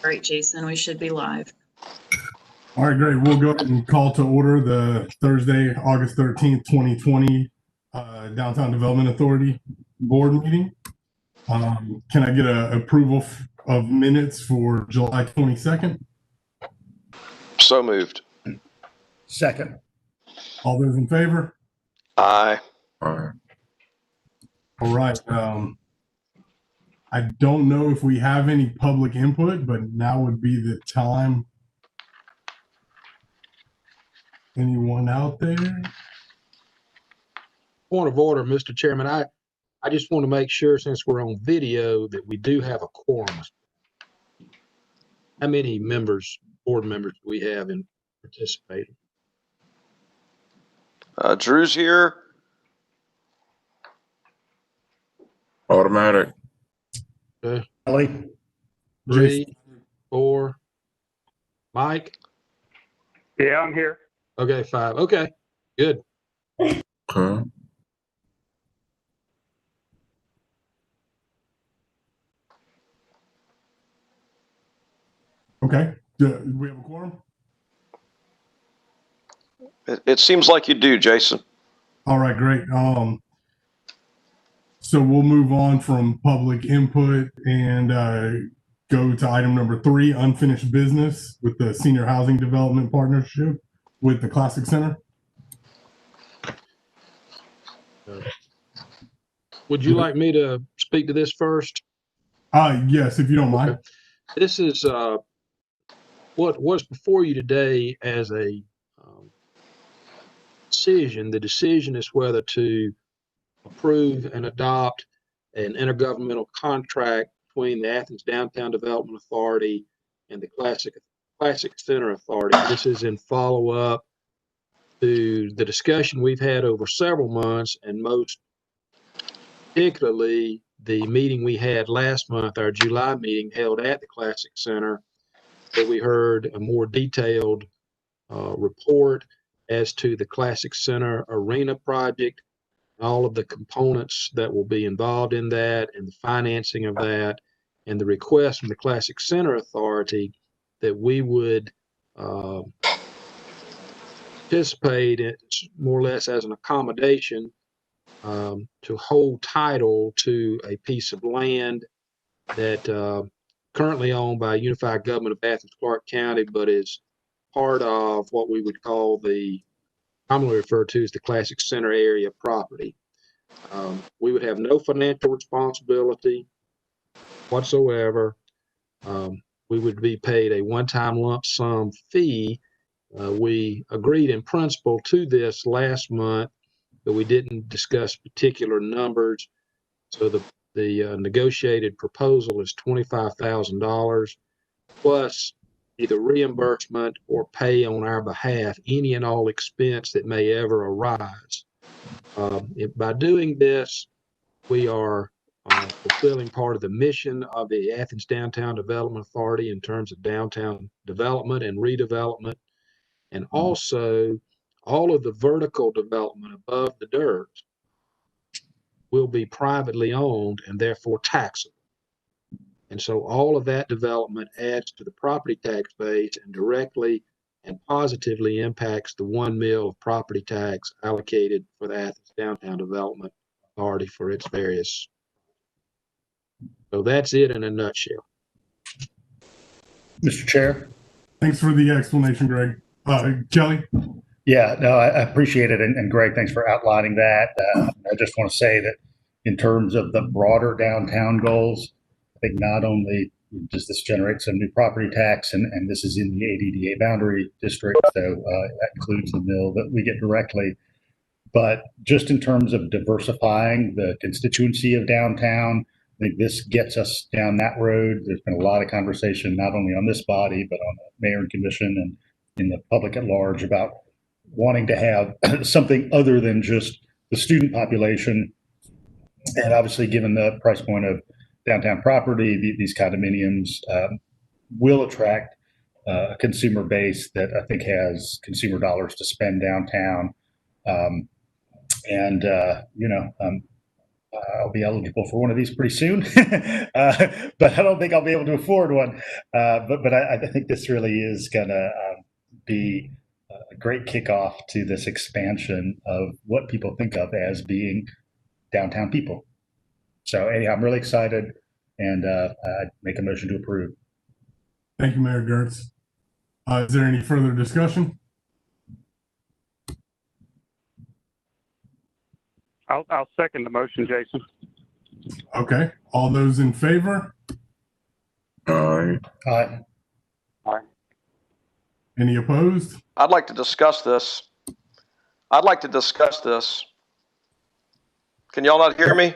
All right, Jason, we should be live. All right, great. We'll go ahead and call to order the Thursday, August 13th, 2020 Downtown Development Authority board meeting. Can I get an approval of minutes for July 22nd? So moved. Second. All those in favor? Aye. All right. I don't know if we have any public input, but now would be the time. Anyone out there? Point of order, Mr. Chairman. I just want to make sure, since we're on video, that we do have a quorum. How many members, board members, do we have in participating? Drew's here. Automatic. Okay. Ellie? 3, 4. Mike? Yeah, I'm here. Okay, 5. Okay, good. Okay. Okay. Do we have a quorum? It seems like you do, Jason. All right, great. So we'll move on from public input and go to item number 3, unfinished business with the Senior Housing Development Partnership with the Classic Center. Would you like me to speak to this first? Yes, if you don't mind. This is what was before you today as a decision. The decision is whether to approve and adopt an intergovernmental contract between the Athens Downtown Development Authority and the Classic Center Authority. This is in follow-up to the discussion we've had over several months, and most particularly the meeting we had last month, our July meeting held at the Classic Center, where we heard a more detailed report as to the Classic Center Arena project, all of the components that will be involved in that, and the financing of that, and the request from the Classic Center Authority that we would participate in, more or less as an accommodation, to hold title to a piece of land that currently owned by Unified Government of Athens-Clarke County, but is part of what we would call the commonly referred to as the Classic Center area property. We would have no financial responsibility whatsoever. We would be paid a one-time lump sum fee. We agreed in principle to this last month, but we didn't discuss particular numbers. So the negotiated proposal is $25,000 plus either reimbursement or pay on our behalf any and all expense that may ever arise. By doing this, we are fulfilling part of the mission of the Athens Downtown Development Authority in terms of downtown development and redevelopment, and also all of the vertical development above the dirt will be privately owned and therefore taxable. And so all of that development adds to the property tax base and directly and positively impacts the $1 million of property tax allocated for the Athens Downtown Development Authority for its various. So that's it in a nutshell. Mr. Chair? Thanks for the explanation, Greg. Kelly? Yeah, no, I appreciate it. And Greg, thanks for outlining that. I just want to say that in terms of the broader downtown goals, I think not only does this generate some new property tax, and this is in the ADDA boundary district, so that includes the mill that we get directly, but just in terms of diversifying the constituency of downtown, I think this gets us down that road. There's been a lot of conversation, not only on this body, but on the mayor and commission and in the public at large about wanting to have something other than just the student population. And obviously, given the price point of downtown property, these condominiums will attract a consumer base that I think has consumer dollars to spend downtown. I'll be eligible for one of these pretty soon, but I don't think I'll be able to afford one. But I think this really is going to be a great kickoff to this expansion of what people think of as being downtown people. So anyhow, I'm really excited, and I'd make a motion to approve. Thank you, Mayor Gertz. Is there any further discussion? I'll second the motion, Jason. Okay. All those in favor? Aye. Aye. Aye. Any opposed? I'd like to discuss this. Can y'all not hear me?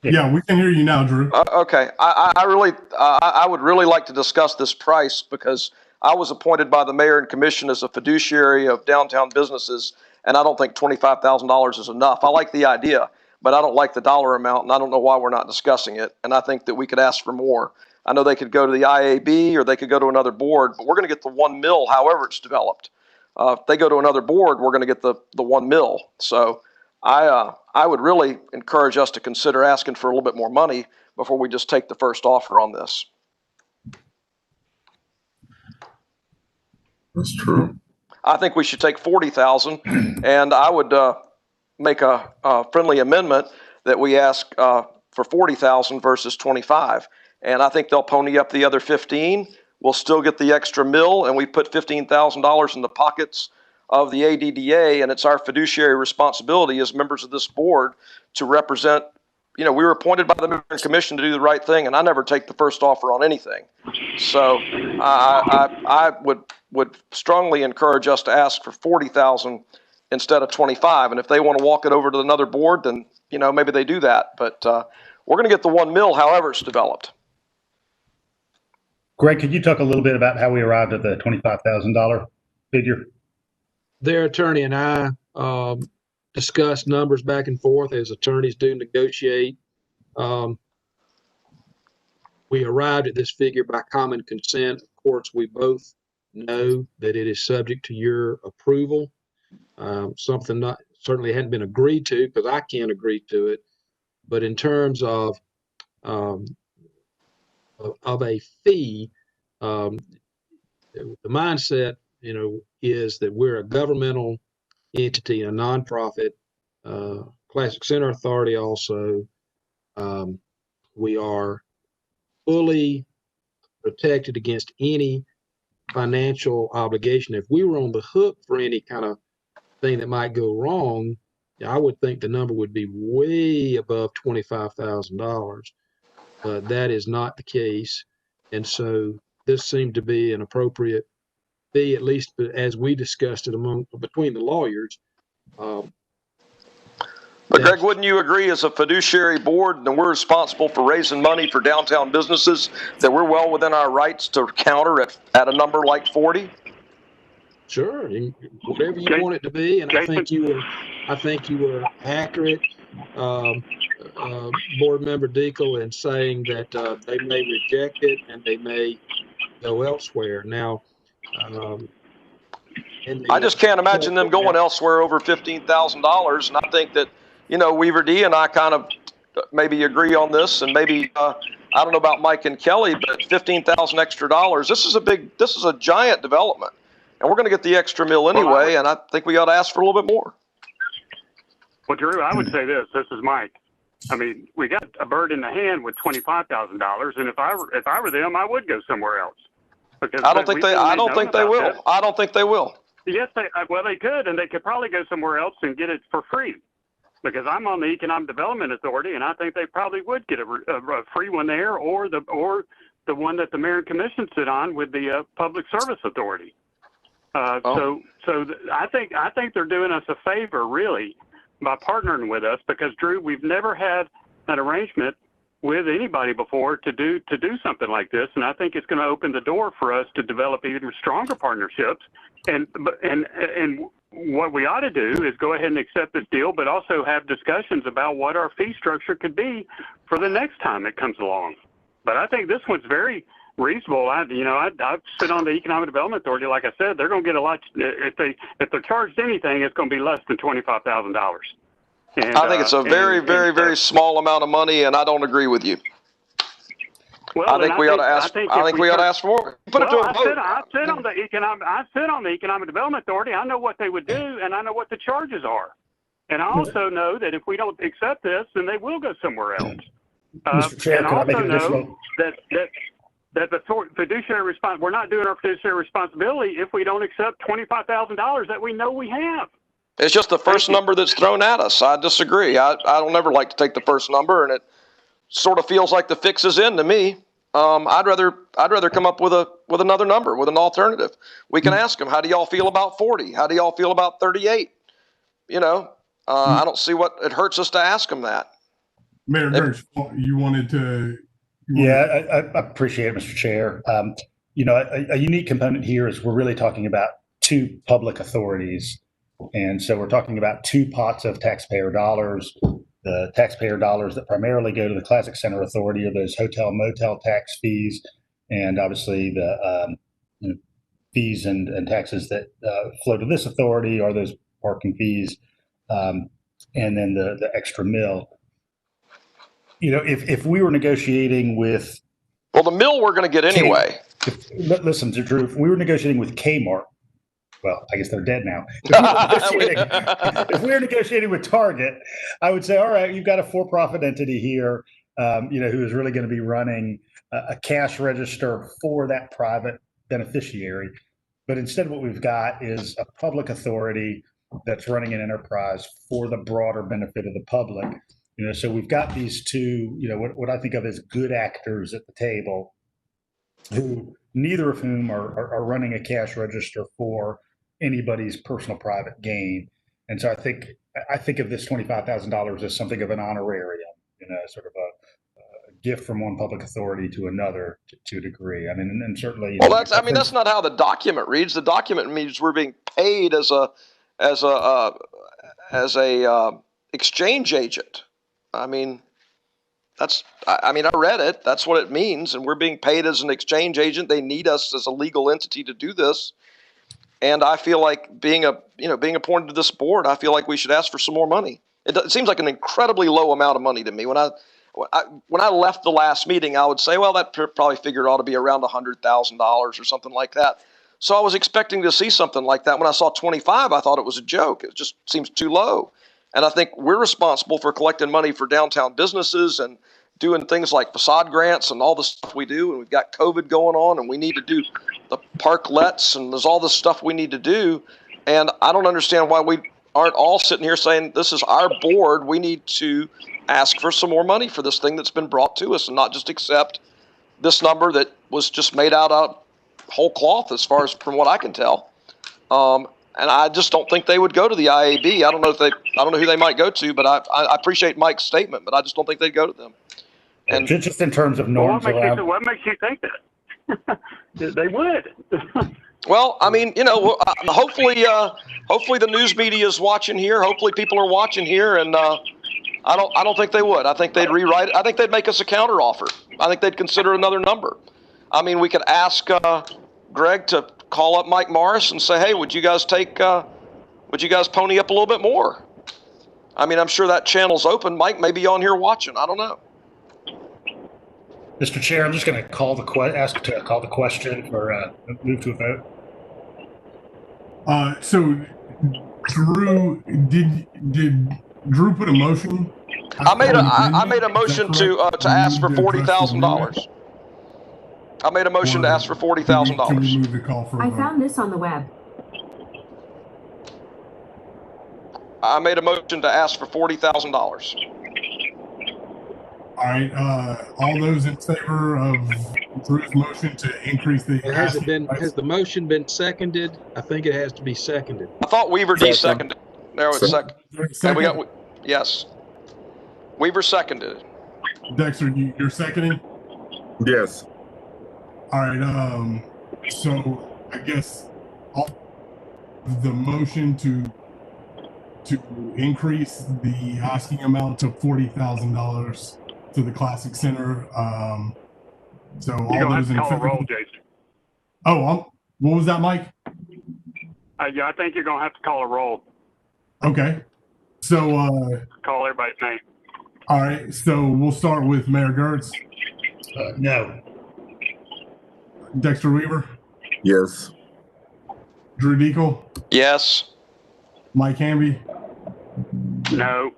Yeah, we can hear you now, Drew. Okay. I would really like to discuss this price because I was appointed by the mayor and commission as a fiduciary of downtown businesses, and I don't think $25,000 is enough. I like the idea, but I don't like the dollar amount, and I don't know why we're not discussing it. And I think that we could ask for more. I know they could go to the IAB or they could go to another board, but we're going to get the 1 mil however it's developed. If they go to another board, we're going to get the 1 mil. So I would really encourage us to consider asking for a little bit more money before we just take the first offer on this. That's true. I think we should take 40,000, and I would make a friendly amendment that we ask for 40,000 versus 25. And I think they'll pony up the other 15. We'll still get the extra mil, and we put $15,000 in the pockets of the ADDA, and it's our fiduciary responsibility as members of this board to represent. You know, we were appointed by the mayor and commission to do the right thing, and I never take the first offer on anything. So I would strongly encourage us to ask for 40,000 instead of 25. And if they want to walk it over to another board, then, you know, maybe they do that. But we're going to get the 1 mil however it's developed. Greg, could you talk a little bit about how we arrived at the $25,000 figure? Their attorney and I discussed numbers back and forth as attorneys do negotiate. We arrived at this figure by common consent. Of course, we both know that it is subject to your approval. Something not certainly hadn't been agreed to because I can't agree to it. But in terms of a fee, the mindset, you know, is that we're a governmental entity, a nonprofit, Classic Center Authority also. We are fully protected against any financial obligation. If we were on the hook for any kind of thing that might go wrong, I would think the number would be way above $25,000. But that is not the case. And so this seemed to be an appropriate fee, at least as we discussed it between the lawyers. But Greg, wouldn't you agree as a fiduciary board, and we're responsible for raising money for downtown businesses, that we're well within our rights to counter at a number like 40? Sure, whatever you want it to be, and I think you were accurate, Board Member Deacle, in saying that they may reject it and they may go elsewhere. Now, I just can't imagine them going elsewhere over $15,000, and I think that, you know, Weaver D and I kind of maybe agree on this, and maybe I don't know about Mike and Kelly, but $15,000 extra dollars. This is a giant development. And we're going to get the extra mil anyway, and I think we ought to ask for a little bit more. Well, Drew, I would say this. This is Mike. I mean, we got a bird in the hand with $25,000, and if I were them, I would go somewhere else. Because I don't think they will. I don't think they will. Yes, they could, and they could probably go somewhere else and get it for free. Because I'm on the Economic Development Authority, and I think they probably would get a free one there, or the one that the mayor and commission sit on with the Public Service Authority. So I think they're doing us a favor, really, by partnering with us, because Drew, we've never had an arrangement with anybody before to do something like this, and I think it's going to open the door for us to develop even stronger partnerships. And what we ought to do is go ahead and accept this deal, but also have discussions about what our fee structure could be for the next time it comes along. But I think this one's very reasonable. I've sit on the Economic Development Authority. Like I said, they're going to get a lot. If they're charged anything, it's going to be less than $25,000. And, I think it's a very small amount of money, and I don't agree with you. Well, I think we ought to ask. I think we ought to ask for more. Put it to a vote. I sit on the Economic Development Authority. I know what they would do, and I know what the charges are. And I also know that if we don't accept this, then they will go somewhere else. Mr. Chair, and can I make also an additional? know that the fiduciary we're not doing our fiduciary responsibility if we don't accept $25,000 that we know we have. It's just the first number that's thrown at us. I disagree. I don't ever like to take the first number, and it sort of feels like the fix is in to me. I'd rather come up with another number, with an alternative. We can ask them, how do y'all feel about 40? How do y'all feel about 38? You know, I don't see what it hurts us to ask them that. Mayor Gertz, you wanted to. Yeah, I appreciate it, Mr. Chair. You know, a unique component here is we're really talking about two public authorities. And so we're talking about two pots of taxpayer dollars. The taxpayer dollars that primarily go to the Classic Center Authority are those hotel motel tax fees, and obviously the fees and taxes that flow to this authority are those parking fees, and then the extra mill. You know, if we were negotiating with, well, the mill we're going to get anyway. Listen, Drew, if we were negotiating with Kmart, well, I guess they're dead now. If we were negotiating with Target, I would say, all right, you've got a for-profit entity here, you know, who is really going to be running a cash register for that private beneficiary. But instead, what we've got is a public authority that's running an enterprise for the broader benefit of the public. You know, so we've got these two, you know, what I think of as good actors at the table, who neither of whom are running a cash register for anybody's personal private gain. And so I think of this $25,000 as something of an honorarium, you know, sort of a gift from one public authority to another to a degree. I mean, and certainly. Well, that's not how the document reads. The document means we're being paid as a exchange agent. I mean, I read it. That's what it means. And we're being paid as an exchange agent. They need us as a legal entity to do this. And I feel like being appointed to this board, I feel like we should ask for some more money. It seems like an incredibly low amount of money to me. When I left the last meeting, I would say, well, that probably figured ought to be around $100,000 or something like that. So I was expecting to see something like that. When I saw 25, I thought it was a joke. It just seems too low. And I think we're responsible for collecting money for downtown businesses and doing things like facade grants and all the stuff we do. And we've got COVID going on, and we need to do the parklets, and there's all this stuff we need to do. And I don't understand why we aren't all sitting here saying, this is our board. We need to ask for some more money for this thing that's been brought to us, and not just accept this number that was just made out of whole cloth, as far as from what I can tell. And I just don't think they would go to the IAB. I don't know who they might go to, but I appreciate Mike's statement, but I just don't think they'd go to them. And just in terms of norms, what makes you think that? They would. Well, I mean, you know, hopefully the news media is watching here. Hopefully people are watching here, and I don't think they would. I think they'd rewrite it. I think they'd make us a counter offer. I think they'd consider another number. I mean, we could ask Greg to call up Mike Morris and say, hey, would you guys pony up a little bit more? I mean, I'm sure that channel's open. Mike may be on here watching. I don't know. Mr. Chair, I'm just going to ask to call the question or move to a vote. So, Drew, did Drew put a motion? I made a motion to ask for $40,000. I made a motion to ask for $40,000. Can we move the call for a vote? I found this on the web. I made a motion to ask for $40,000. All right. All those in favor of Drew's motion to increase the. Has the motion been seconded? I think it has to be seconded. I thought Weaver seconded. There was second. Second. Yes. Weaver seconded. Dexter, you're seconding? Yes. All right. So I guess the motion to increase the asking amount to $40,000 to the Classic Center. So all those in favor. Roll, Jason. Oh, what was that, Mike? Yeah, I think you're going to have to call a roll. Okay. So So, Call everybody's name. all right. So we'll start with Mayor Gertz, No. Dexter Weaver, Yes. Drew Deacle, Yes. Mike Hamby. No.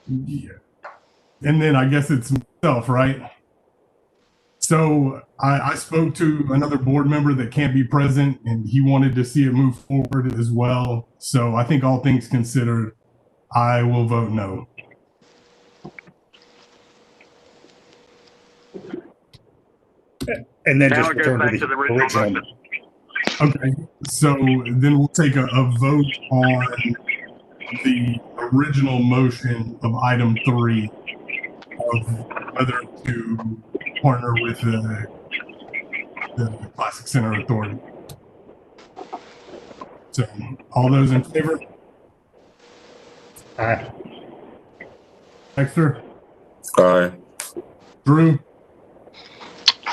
Yeah. And then I guess it's myself, right? So I spoke to another board member that can't be present, and he wanted to see it move forward as well. So I think all things considered, I will vote no. And then Now just it goes return back to to the the original motion. Okay. So then we'll take a vote on the original motion of item 3 of whether to partner with the Classic Center Authority. So all those in favor? Aye. Dexter? Aye. Drew?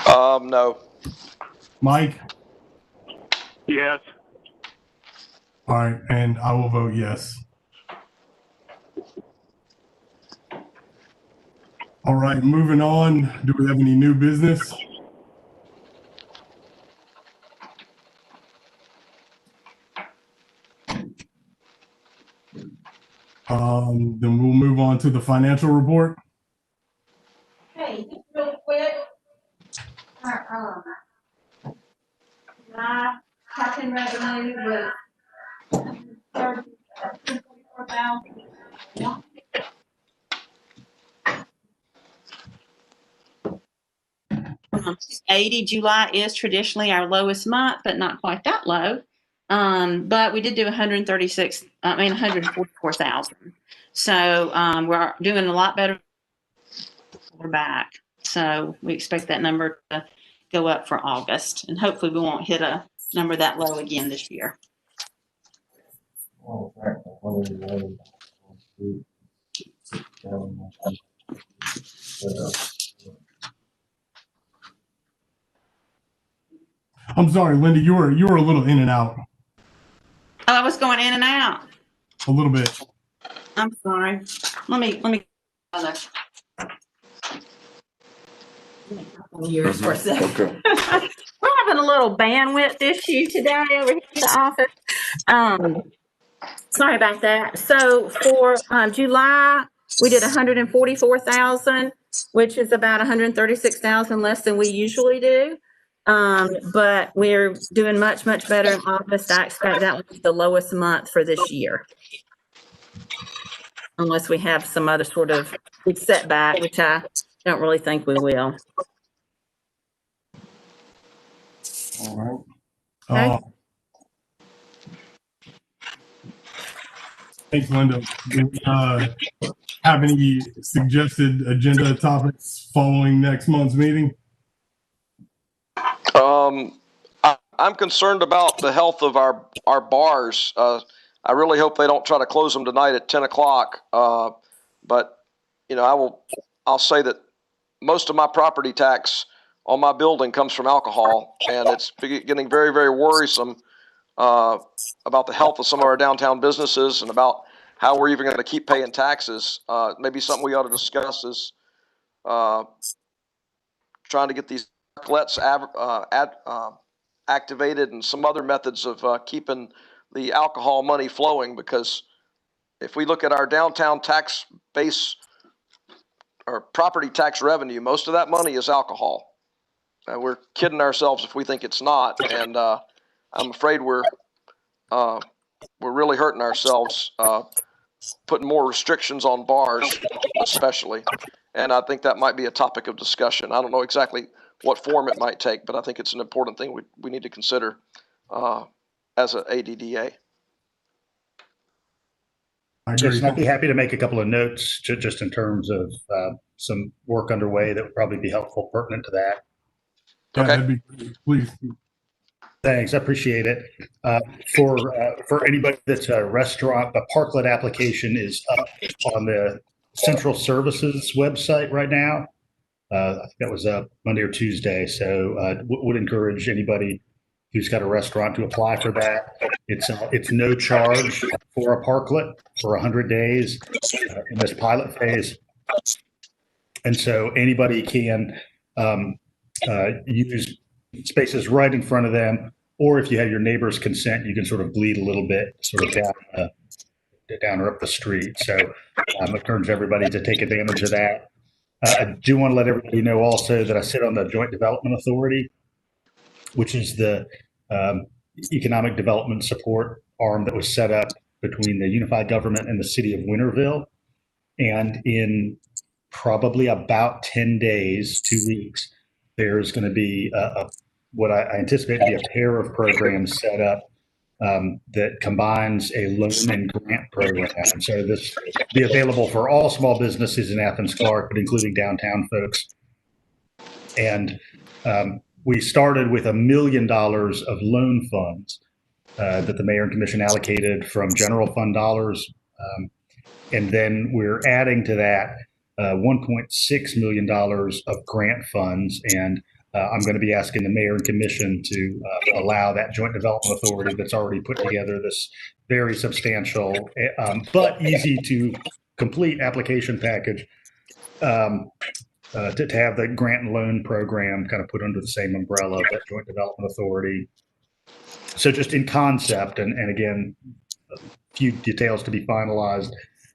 No. Mike? Yes. All right, and I will vote yes. All right, moving on. Do we have any new business? Then we'll move on to the financial report. Hey, just real quick. My parking revenue was 244,000. 80 July is traditionally our lowest month, but not quite that low. But we did do 144,000. So we're doing a lot better. We're back. So we expect that number to go up for August, and hopefully we won't hit a number that low again this year. I'm sorry, Linda, you were a little in and out. Oh, I was going in and out. A little bit. I'm sorry. Let me yours for a second. Okay. We're having a little bandwidth issue today over here at the office. Sorry about that. So for July, we did 144,000, which is about 136,000 less than we usually do. But we're doing much better in August. I expect that will be the lowest month for this year, unless we have some other sort of big setback, which I don't really think we will. All right. Okay. Thanks, Linda. Do we have any suggested agenda topics following next month's meeting? I'm concerned about the health of our bars. I really hope they don't try to close them tonight at 10 o'clock. But you know, I'll say that most of my property tax on my building comes from alcohol, and it's getting very, very worrisome about the health of some of our downtown businesses and about how we're even going to keep paying taxes. Maybe something we ought to discuss is trying to get these outlets activated and some other methods of keeping the alcohol money flowing, because if we look at our downtown tax base or property tax revenue, most of that money is alcohol. We're kidding ourselves if we think it's not, and I'm afraid we're really hurting ourselves putting more restrictions on bars, especially. And I think that might be a topic of discussion. I don't know exactly what form it might take, but I think it's an important thing we need to consider as an ADDA. Jason, I'd be happy to make a couple of notes just in terms of some work underway that would probably be helpful, pertinent to that. Yeah, Okay. that'd be great. Please. Thanks, I appreciate it. For anybody that's a restaurant, the Parklet application is up on the Central Services website right now. I think that was up Monday or Tuesday, so would encourage anybody who's got a restaurant to apply for that. It's no charge for a parklet for 100 days in this pilot phase. And so anybody can use spaces right in front of them, or if you have your neighbor's consent, you can sort of bleed a little bit sort of down or up the street. So I encourage everybody to take advantage of that. I do want to let everybody know also that I sit on the Joint Development Authority, which is the economic development support arm that was set up between the unified government and the city of Winterville. And in probably about 10 days, 2 weeks, there's going to be what I anticipate to be a pair of programs set up that combines a loan and grant program. And so this will be available for all small businesses in Athens-Clarke, but including downtown folks. And we started with $1 million of loan funds that the mayor and commission allocated from general fund dollars. And then we're adding to that $1.6 million of grant funds. And I'm going to be asking the mayor and commission to allow that joint development authority that's already put together this very substantial but easy to complete application package to have the grant and loan program kind of put under the same umbrella of that joint development authority. So just in concept, and again, a few details to be finalized,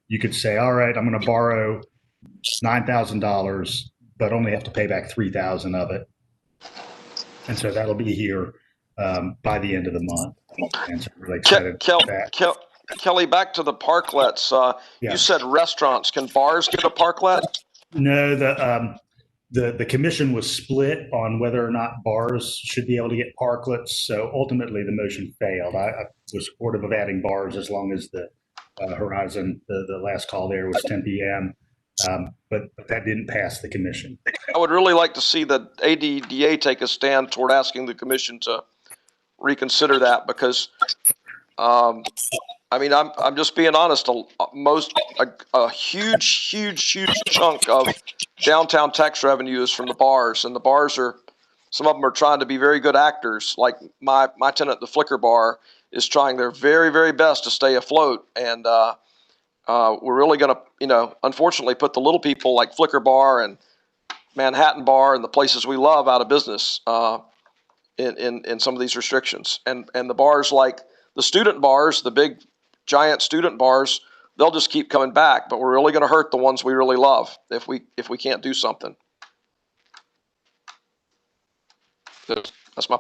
you could say, all right, I'm going to borrow $9,000, but only have to pay back $3,000 of it. And so that'll be here by the end of the month. And so I'm really excited about that. Kelly, back to the parklets. Yeah. You said restaurants. Can bars get a parklet? No, the commission was split on whether or not bars should be able to get parklets. So ultimately, the motion failed. I was supportive of adding bars as long as the horizon, the last call there was 10 p.m. But that didn't pass the commission. I would really like to see the ADDA take a stand toward asking the commission to reconsider that, because I mean, I'm just being honest. A huge chunk of downtown tax revenue is from the bars, and the bars are, some of them are trying to be very good actors. Like my tenant, the Flicker Bar, is trying their very best to stay afloat, and we're really going to, unfortunately, put the little people like Flicker Bar and Manhattan Bar and the places we love out of business in some of these restrictions, and the bars like the student bars, the big giant student bars, they'll just keep coming back, but we're really going to hurt the ones we really love if we can't do something. That's my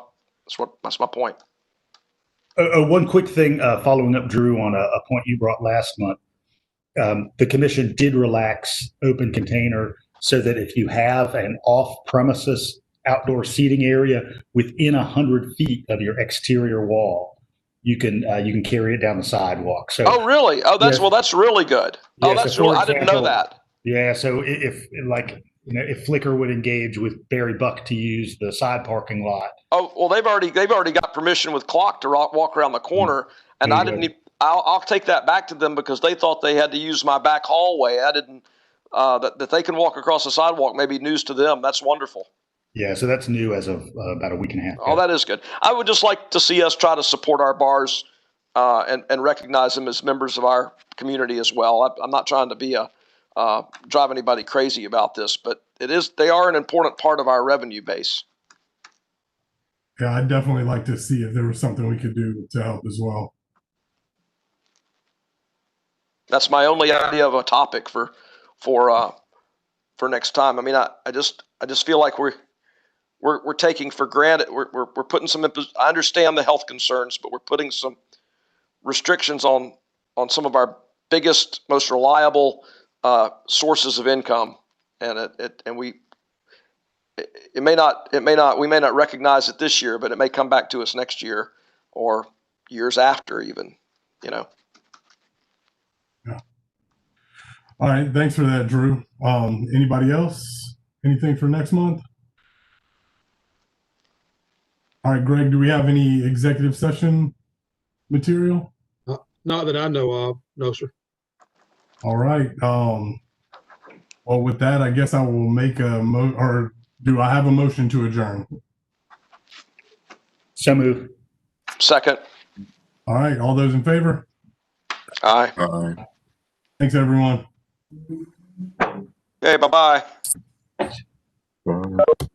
point. One quick thing, following up, Drew, on a point you brought last month. The commission did relax open container so that if you have an off-premises outdoor seating area within 100 feet of your exterior wall, you can carry it down the sidewalk. So, oh, really? Oh, that's, yes. Well, that's really good. Yeah, oh, that's so really, I didn't know that. Yeah. So if Flicker would engage with Barry Buck to use the side parking lot. Oh, well, they've already got permission with Clarke to walk around the corner, and I didn't. I'll take that back to them because they thought they had to use my back hallway. I didn't. That they can walk across the sidewalk may be news to them. That's wonderful. Yeah, so that's new as of about a week and a half ago. Oh, that is good. I would just like to see us try to support our bars and recognize them as members of our community as well. I'm not trying to be drive anybody crazy about this, but they are an important part of our revenue base. Yeah, I'd definitely like to see if there was something we could do to help as well. That's my only idea of a topic for next time. I mean, I just feel like we're taking for granted. We're putting some. I understand the health concerns, but we're putting some restrictions on some of our biggest, most reliable sources of income, and we may not recognize it this year, but it may come back to us next year or years after, even. Yeah. All right. Thanks for that, Drew. Anybody else? Anything for next month? All right, Greg, do we have any executive session material? Not that I know of. No, sir. All right. Well, with that, I guess I will make or do I have a motion to adjourn? So move. Second. All right, all those in favor? Aye. Aye. Thanks, everyone. Okay, bye-bye. Bye.